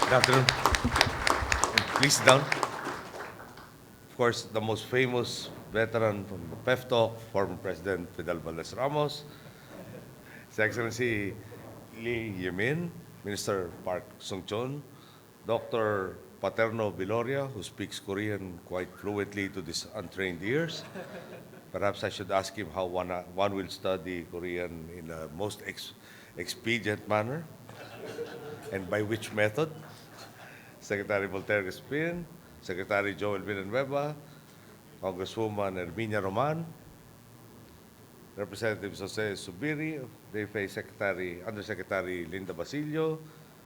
Good afternoon. Please sit down. Of course, the most famous veteran from the PEFTOK, former President Fidel V. Ramos, His Excellency Lee Yemin, Minister Park Sung Choon, Dr. Paterno Viloria, who speaks Korean quite fluently to these untrained ears. Perhaps I should ask him how one will study Korean in the most expedient manner and by which method. Secretary Voltaire Gazmin, Secretary Joel Villanueva, Congresswoman Herminia Roman, Representative Jose Subiri, DFA Secretary, Undersecretary Linda Basilio,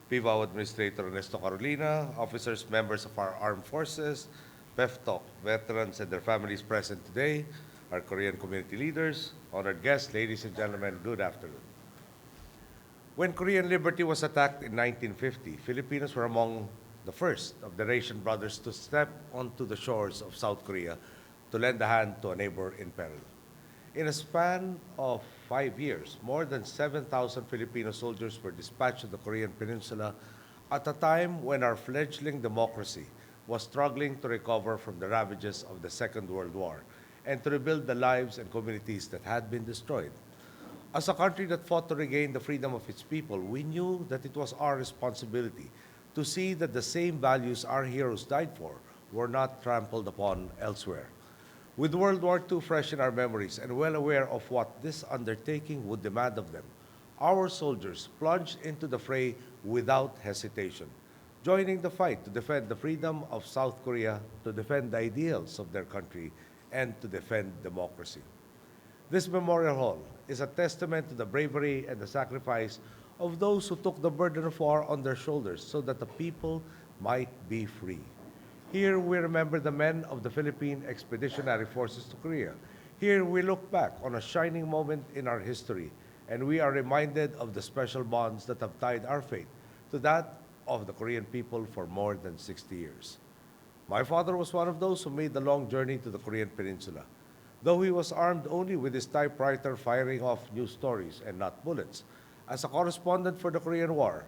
PIVAO Administrator Ernesto Carolina, officers, members of our armed forces, PEFTOK, veterans and their families present today, our Korean community leaders, honored guests, ladies and gentlemen, good afternoon. When Korean liberty was attacked in 1950, Filipinos were among the first of the Eurasian brothers to step onto the shores of South Korea to lend a hand to a neighbor in peril. In a span of 5 years, more than 7,000 Filipino soldiers were dispatched to the Korean Peninsula at a time when our fledgling democracy was struggling to recover from the ravages of the Second World War and to rebuild the lives and communities that had been destroyed. As a country that fought to regain the freedom of its people, we knew that it was our responsibility to see that the same values our heroes died for were not trampled upon elsewhere. With World War II fresh in our memories and well aware of what this undertaking would demand of them, our soldiers plunged into the fray without hesitation, joining the fight to defend the freedom of South Korea, to defend the ideals of their country, and to defend democracy. This Memorial Hall is a testament to the bravery and the sacrifice of those who took the burden of war on their shoulders so that the people might be free. Here we remember the men of the Philippine Expeditionary Forces to Korea. Here we look back on a shining moment in our history, and we are reminded of the special bonds that have tied our fate to that of the Korean people for more than 60 years. My father was one of those who made the long journey to the Korean Peninsula. Though he was armed only with his typewriter firing off news stories and not bullets, as a correspondent for the Korean War,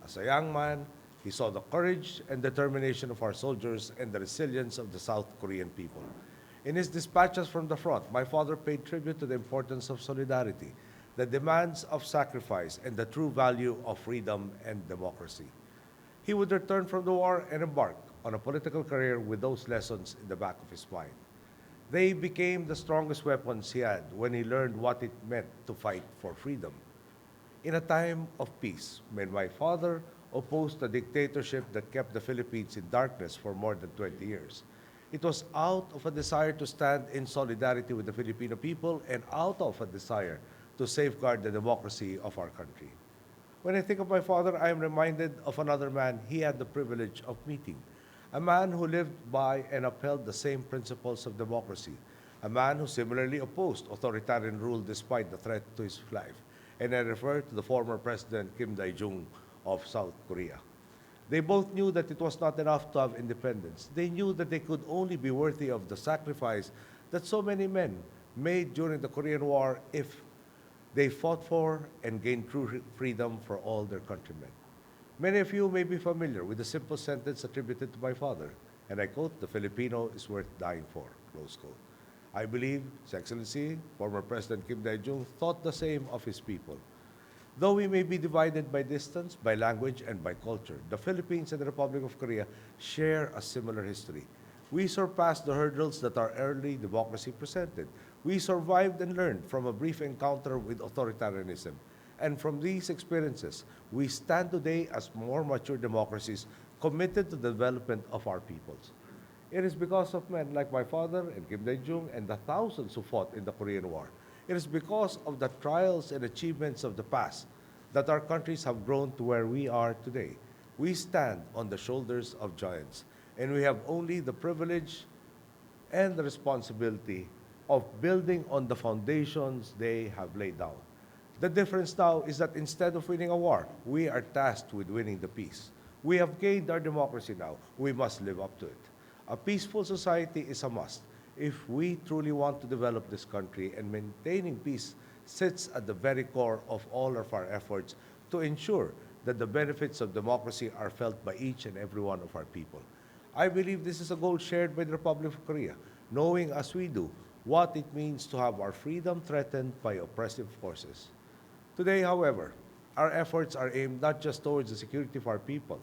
as a young man, he saw the courage and determination of our soldiers and the resilience of the South Korean people. In his dispatches from the front, my father paid tribute to the importance of solidarity, the demands of sacrifice, and the true value of freedom and democracy. He would return from the war and embark on a political career with those lessons in the back of his mind. They became the strongest weapons he had when he learned what it meant to fight for freedom. In a time of peace, when my father opposed a dictatorship that kept the Philippines in darkness for more than 20 years, it was out of a desire to stand in solidarity with the Filipino people and out of a desire to safeguard the democracy of our country. When I think of my father, I am reminded of another man he had the privilege of meeting, a man who lived by and upheld the same principles of democracy, a man who similarly opposed authoritarian rule despite the threat to his life, and I refer to the former President Kim Dae-jung of South Korea. They both knew that it was not enough to have independence. They knew that they could only be worthy of the sacrifice that so many men made during the Korean War if they fought for and gained true freedom for all their countrymen. Many of you may be familiar with the simple sentence attributed to my father, and I quote, "The Filipino is worth dying for," close quote. I believe His Excellency, former President Kim Dae-jung, thought the same of his people. Though we may be divided by distance, by language, and by culture, the Philippines and the Republic of Korea share a similar history. We surpassed the hurdles that our early democracy presented. We survived and learned from a brief encounter with authoritarianism. And from these experiences, we stand today as more mature democracies committed to the development of our peoples. It is because of men like my father and Kim Dae-jung and the thousands who fought in the Korean War. It is because of the trials and achievements of the past that our countries have grown to where we are today. We stand on the shoulders of giants, and we have only the privilege and the responsibility of building on the foundations they have laid down. The difference now is that instead of winning a war, we are tasked with winning the peace. We have gained our democracy now. We must live up to it. A peaceful society is a must if we truly want to develop this country, and maintaining peace sits at the very core of all of our efforts to ensure that the benefits of democracy are felt by each and every one of our people. I believe this is a goal shared by the Republic of Korea, knowing as we do what it means to have our freedom threatened by oppressive forces. Today, however, our efforts are aimed not just towards the security of our people.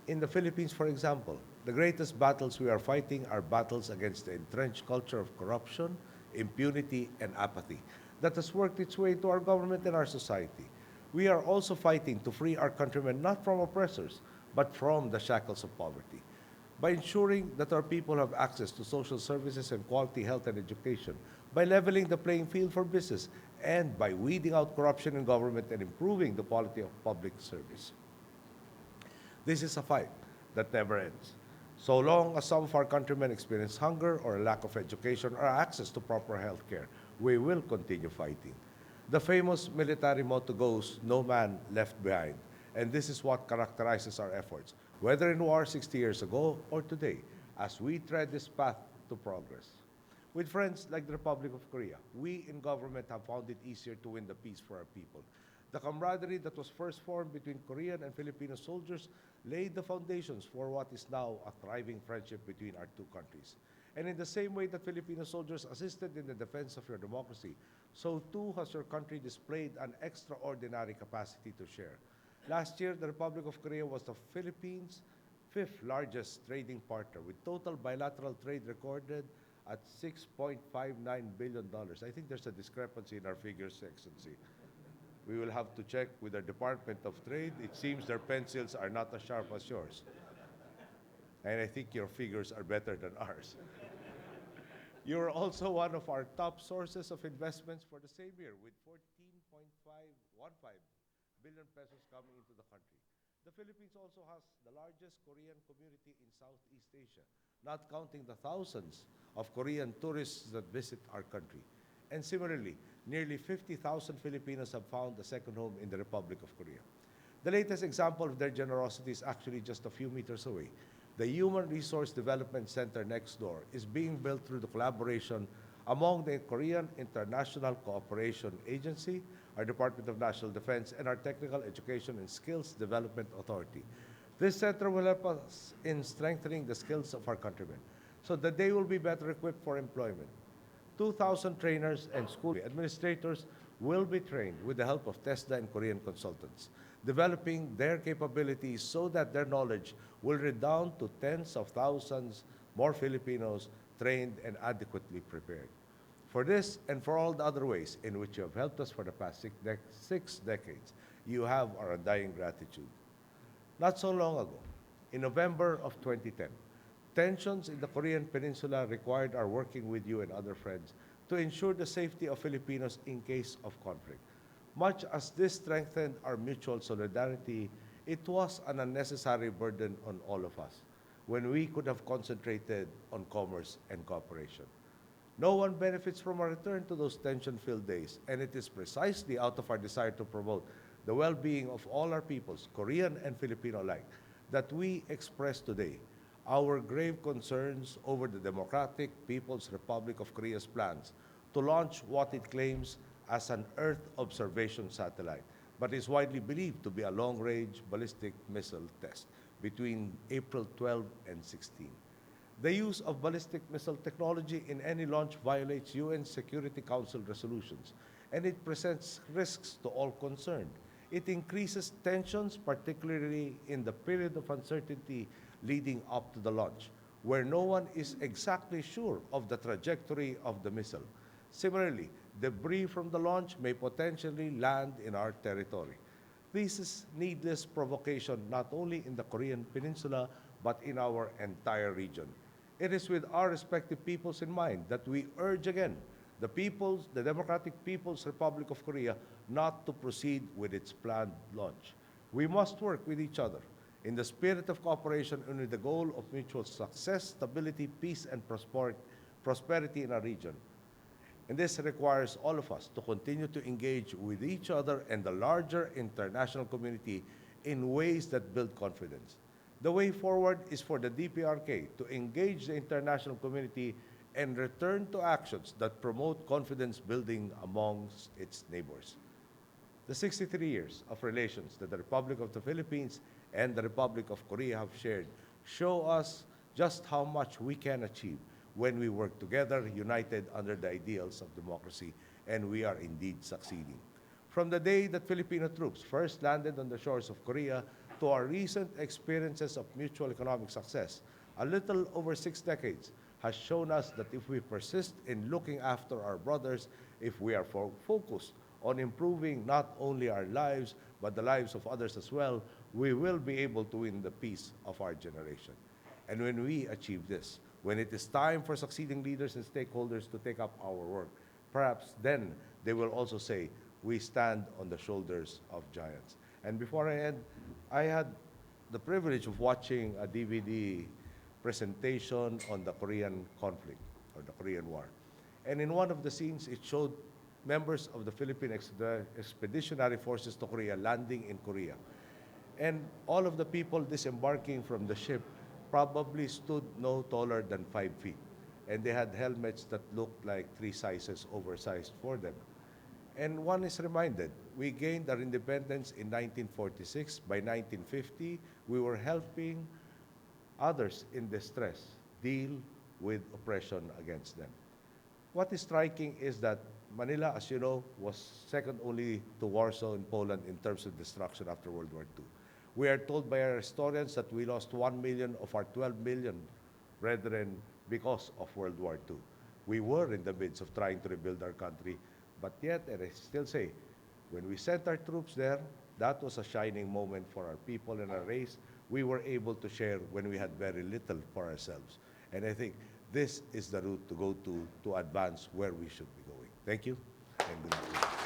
In the Philippines, for example, the greatest battles we are fighting are battles against the entrenched culture of corruption, impunity, and apathy that has worked its way to our government and our society. We are also fighting to free our countrymen not from oppressors, but from the shackles of poverty. By ensuring that our people have access to social services and quality health and education, by leveling the playing field for business, and by weeding out corruption in government and improving the quality of public service. This is a fight that never ends. So long as some of our countrymen experience hunger or a lack of education or access to proper health care, we will continue fighting. The famous military motto goes, "No man left behind," and this is what characterizes our efforts, whether in war 60 years ago or today, as we tread this path to progress. With friends like the Republic of Korea, we in government have found it easier to win the peace for our people. The camaraderie that was first formed between Korean and Filipino soldiers laid the foundations for what is now a thriving friendship between our two countries. And in the same way that Filipino soldiers assisted in the defense of your democracy, so too has your country displayed an extraordinary capacity to share. Last year, the Republic of Korea was the Philippines' fifth largest trading partner, with total bilateral trade recorded at $6.59 billion. I think there's a discrepancy in our figures, Excellency. We will have to check with the Department of Trade. It seems their pencils are not as sharp as yours. And I think your figures are better than ours. You're also one of our top sources of investments for the same year, with 14.515 billion pesos coming into the country. The Philippines also has the largest Korean community in Southeast Asia, not counting the thousands of Korean tourists that visit our country. And similarly, nearly 50,000 Filipinos have found a second home in the Republic of Korea. The latest example of their generosity is actually just a few meters away. The Human Resource Development Center next door is being built through the collaboration among the Korean International Cooperation Agency, our Department of National Defense, and our Technical Education and Skills Development Authority. This center will help us in strengthening the skills of our countrymen so that they will be better equipped for employment. 2,000 trainers and school administrators will be trained with the help of TESDA and Korean consultants, developing their capabilities so that their knowledge will redound to tens of thousands more Filipinos trained and adequately prepared. For this and for all the other ways in which you have helped us for the past 6 decades, you have our undying gratitude. Not so long ago, in November of 2010, tensions in the Korean Peninsula required our working with you and other friends to ensure the safety of Filipinos in case of conflict. Much as this strengthened our mutual solidarity, it was an unnecessary burden on all of us when we could have concentrated on commerce and cooperation. No one benefits from a return to those tension-filled days, and it is precisely out of our desire to promote the well-being of all our peoples, Korean and Filipino alike, that we express today our grave concerns over the Democratic People's Republic of Korea's plans to launch what it claims as an Earth observation satellite, but is widely believed to be a long-range ballistic missile test between April 12 and 16. The use of ballistic missile technology in any launch violates UN Security Council resolutions, and it presents risks to all concerned. It increases tensions, particularly in the period of uncertainty leading up to the launch, where no one is exactly sure of the trajectory of the missile. Similarly, debris from the launch may potentially land in our territory. This is needless provocation not only in the Korean Peninsula, but in our entire region. It is with our respective peoples in mind that we urge again the Democratic People's Republic of Korea not to proceed with its planned launch. We must work with each other in the spirit of cooperation and with the goal of mutual success, stability, peace, and prosperity in our region. And this requires all of us to continue to engage with each other and the larger international community in ways that build confidence. The way forward is for the DPRK to engage the international community and return to actions that promote confidence building amongst its neighbors. The 63 years of relations that the Republic of the Philippines and the Republic of Korea have shared show us just how much we can achieve when we work together, united under the ideals of democracy, and we are indeed succeeding. From the day that Filipino troops first landed on the shores of Korea to our recent experiences of mutual economic success, a little over 6 decades has shown us that if we persist in looking after our brothers, if we are focused on improving not only our lives, but the lives of others as well, we will be able to win the peace of our generation. And when we achieve this, when it is time for succeeding leaders and stakeholders to take up our work, perhaps then they will also say, we stand on the shoulders of giants. And before I end, I had the privilege of watching a DVD presentation on the Korean conflict or the Korean War. And in one of the scenes, it showed members of the Philippine Expeditionary Forces to Korea landing in Korea. And all of the people disembarking from the ship probably stood no taller than 5 feet. And they had helmets that looked like 3 sizes oversized for them. And one is reminded, we gained our independence in 1946. By 1950, we were helping others in distress deal with oppression against them. What is striking is that Manila, as you know, was second only to Warsaw in Poland in terms of destruction after World War II. We are told by our historians that we lost 1 million of our 12 million brethren because of World War II. We were in the midst of trying to rebuild our country, but yet, and I still say, when we sent our troops there, that was a shining moment for our people and our race. We were able to share when we had very little for ourselves. And I think this is the route to go to advance where we should be going. Thank you, and good night.